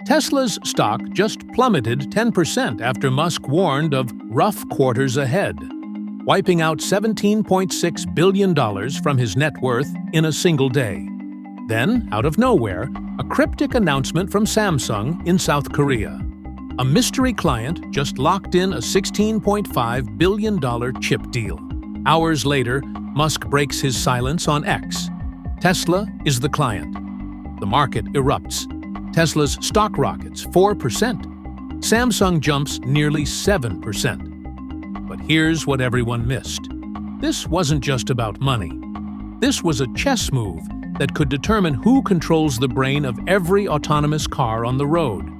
Tesla's stock just plummeted 10% after Musk warned of rough quarters ahead, wiping out $17.6 billion from his net worth in a single day. Then, out of nowhere, a cryptic announcement from Samsung in South Korea. A mystery client just locked in a $16.5 billion chip deal. Hours later, Musk breaks his silence on X. Tesla is the client. The market erupts. Tesla's stock rockets 4%. Samsung jumps nearly 7%. But here's what everyone missed. This wasn't just about money. This was a chess move that could determine who controls the brain of every autonomous car on the road.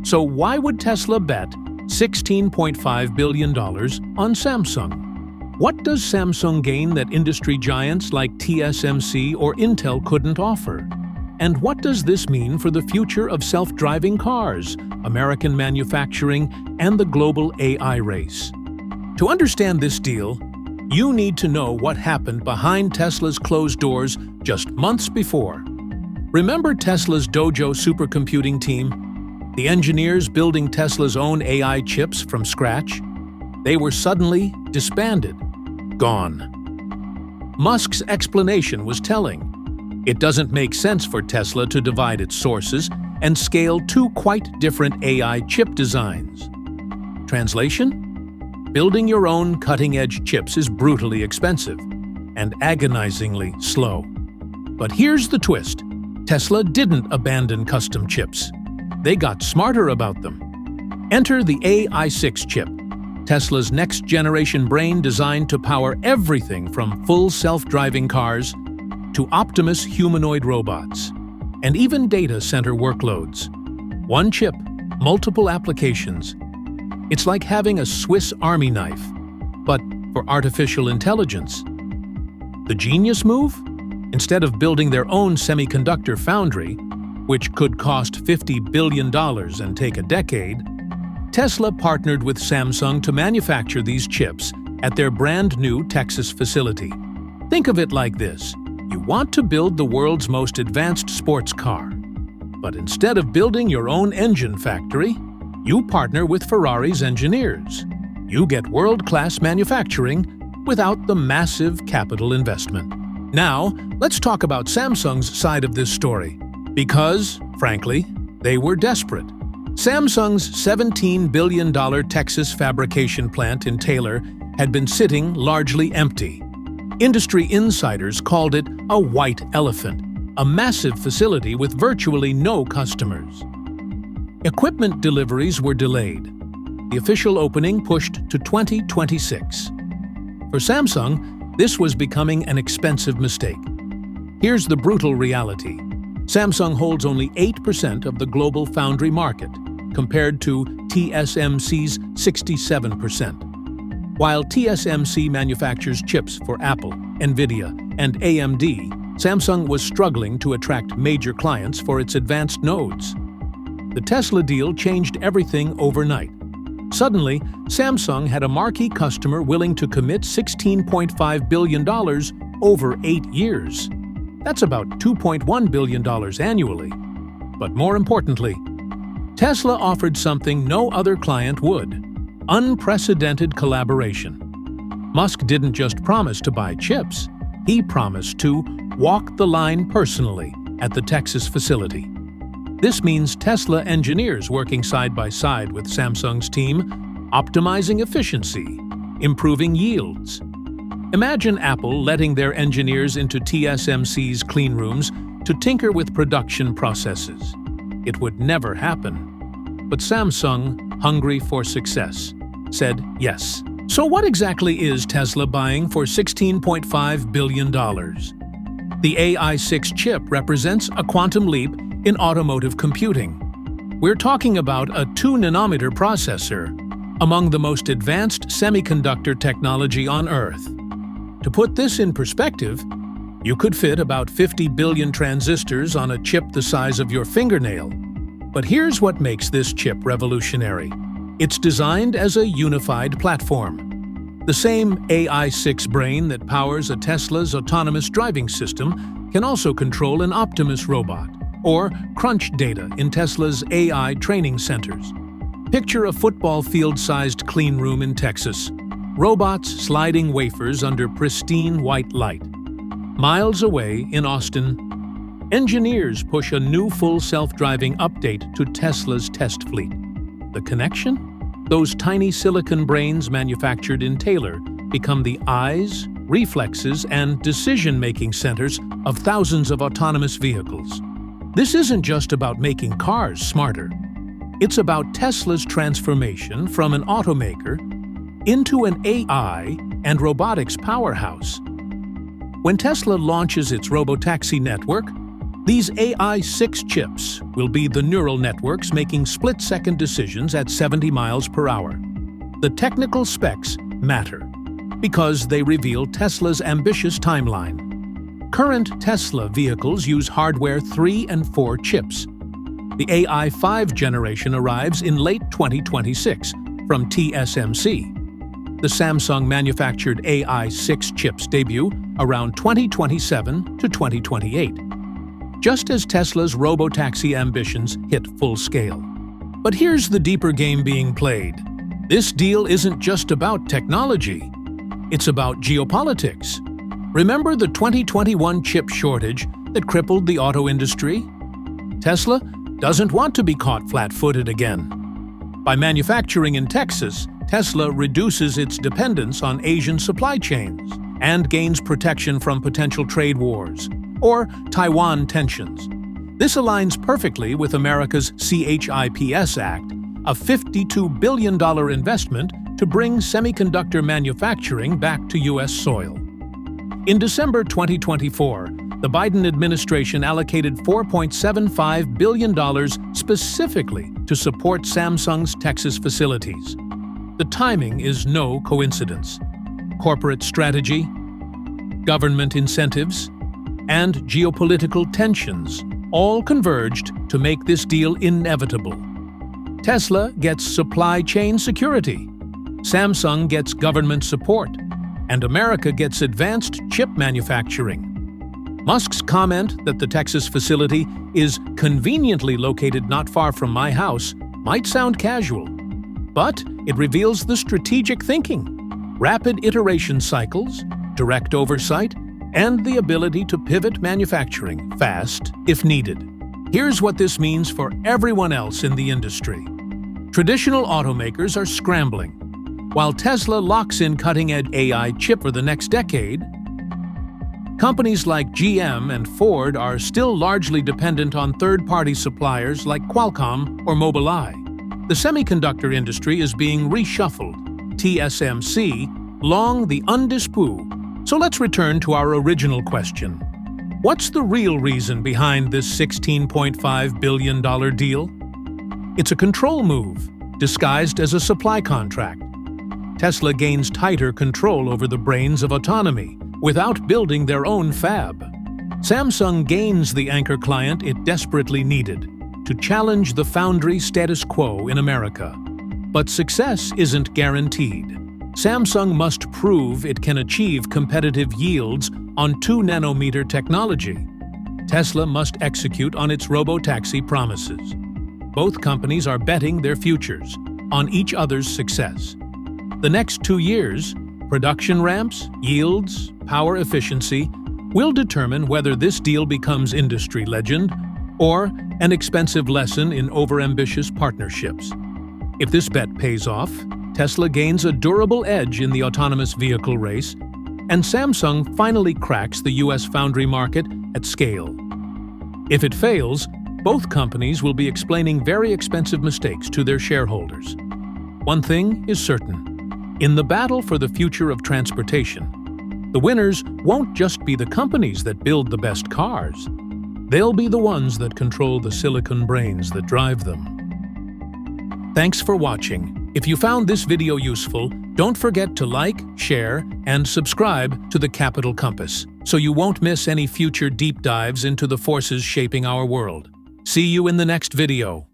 So why would Tesla bet $16.5 billion on Samsung? What does Samsung gain that industry giants like TSMC or Intel couldn't offer? And what does this mean for the future of self-driving cars, American manufacturing, and the global AI race? To understand this deal, you need to know what happened behind Tesla's closed doors just months before. Remember Tesla's Dojo supercomputing team? The engineers building Tesla's own AI chips from scratch? They were suddenly disbanded, gone. Musk's explanation was telling. It doesn't make sense for Tesla to divide its sources and scale two quite different AI chip designs. Translation? Building your own cutting-edge chips is brutally expensive and agonizingly slow. But here's the twist. Tesla didn't abandon custom chips. They got smarter about them. Enter the AI6 chip, Tesla's next-generation brain designed to power everything from full self-driving cars to Optimus humanoid robots, and even data center workloads. One chip, multiple applications. It's like having a Swiss Army knife, but for artificial intelligence. The genius move? Instead of building their own semiconductor foundry, which could cost $50 billion and take a decade, Tesla partnered with Samsung to manufacture these chips at their brand-new Texas facility. Think of it like this. You want to build the world's most advanced sports car. But instead of building your own engine factory, you partner with Ferrari's engineers. You get world-class manufacturing without the massive capital investment. Now, let's talk about Samsung's side of this story. Because, frankly, they were desperate. Samsung's $17 billion Texas fabrication plant in Taylor had been sitting largely empty. Industry insiders called it a white elephant, a massive facility with virtually no customers. Equipment deliveries were delayed. The official opening pushed to 2026. For Samsung, this was becoming an expensive mistake. Here's the brutal reality. Samsung holds only 8% of the global foundry market, compared to TSMC's 67%. While TSMC manufactures chips for Apple, Nvidia, and AMD, Samsung was struggling to attract major clients for its advanced nodes. The Tesla deal changed everything overnight. Suddenly, Samsung had a marquee customer willing to commit $16.5 billion over 8 years. That's about $2.1 billion annually. But more importantly, Tesla offered something no other client would: unprecedented collaboration. Musk didn't just promise to buy chips, he promised to walk the line personally at the Texas facility. This means Tesla engineers working side by side with Samsung's team, optimizing efficiency, improving yields. Imagine Apple letting their engineers into TSMC's clean rooms to tinker with production processes. It would never happen. But Samsung, hungry for success, said yes. So what exactly is Tesla buying for $16.5 billion? The AI6 chip represents a quantum leap in automotive computing. We're talking about a 2-nanometer processor, among the most advanced semiconductor technology on Earth. To put this in perspective, you could fit about 50 billion transistors on a chip the size of your fingernail. But here's what makes this chip revolutionary. It's designed as a unified platform. The same AI6 brain that powers a Tesla's autonomous driving system can also control an Optimus robot, or crunch data in Tesla's AI training centers. Picture a football field-sized clean room in Texas, robots sliding wafers under pristine white light. Miles away in Austin, engineers push a new full self-driving update to Tesla's test fleet. The connection? Those tiny silicon brains manufactured in Taylor become the eyes, reflexes, and decision-making centers of thousands of autonomous vehicles. This isn't just about making cars smarter. It's about Tesla's transformation from an automaker into an AI and robotics powerhouse. When Tesla launches its robotaxi network, these AI-6 chips will be the neural networks making split-second decisions at 70 miles per hour. The technical specs matter because they reveal Tesla's ambitious timeline. Current Tesla vehicles use hardware 3 and 4 chips. The AI-5 generation arrives in late 2026 from TSMC. The Samsung-manufactured AI-6 chips debut around 2027 to 2028. Just as Tesla's robotaxi ambitions hit full scale. But here's the deeper game being played. This deal isn't just about technology. It's about geopolitics. Remember the 2021 chip shortage that crippled the auto industry? Tesla doesn't want to be caught flat-footed again. By manufacturing in Texas, Tesla reduces its dependence on Asian supply chains and gains protection from potential trade wars or Taiwan tensions. This aligns perfectly with America's CHIPS Act, a $52 billion investment to bring semiconductor manufacturing back to U.S. soil. In December 2024, the Biden administration allocated $4.75 billion specifically to support Samsung's Texas facilities. The timing is no coincidence. Corporate strategy, government incentives, and geopolitical tensions all converged to make this deal inevitable. Tesla gets supply chain security, Samsung gets government support, and America gets advanced chip manufacturing. Musk's comment that the Texas facility is conveniently located not far from my house might sound casual, but it reveals the strategic thinking, rapid iteration cycles, direct oversight, and the ability to pivot manufacturing fast if needed. Here's what this means for everyone else in the industry. Traditional automakers are scrambling. While Tesla locks in cutting-edge AI chip for the next decade, companies like GM and Ford are still largely dependent on third-party suppliers like Qualcomm or Mobileye. The semiconductor industry is being reshuffled. TSMC, long the undisputed. So let's return to our original question. What's the real reason behind this $16.5 billion deal? It's a control move, disguised as a supply contract. Tesla gains tighter control over the brains of autonomy without building their own fab. Samsung gains the anchor client it desperately needed to challenge the foundry status quo in America. But success isn't guaranteed. Samsung must prove it can achieve competitive yields on 2-nanometer technology. Tesla must execute on its robotaxi promises. Both companies are betting their futures on each other's success. The next 2 years, production ramps, yields, power efficiency, will determine whether this deal becomes industry legend or an expensive lesson in overambitious partnerships. If this bet pays off, Tesla gains a durable edge in the autonomous vehicle race, and Samsung finally cracks the U.S. foundry market at scale. If it fails, both companies will be explaining very expensive mistakes to their shareholders. One thing is certain. In the battle for the future of transportation, the winners won't just be the companies that build the best cars. They'll be the ones that control the silicon brains that drive them. Thanks for watching. If you found this video useful, don't forget to like, share, and subscribe to the Capital Compass so you won't miss any future deep dives into the forces shaping our world. See you in the next video.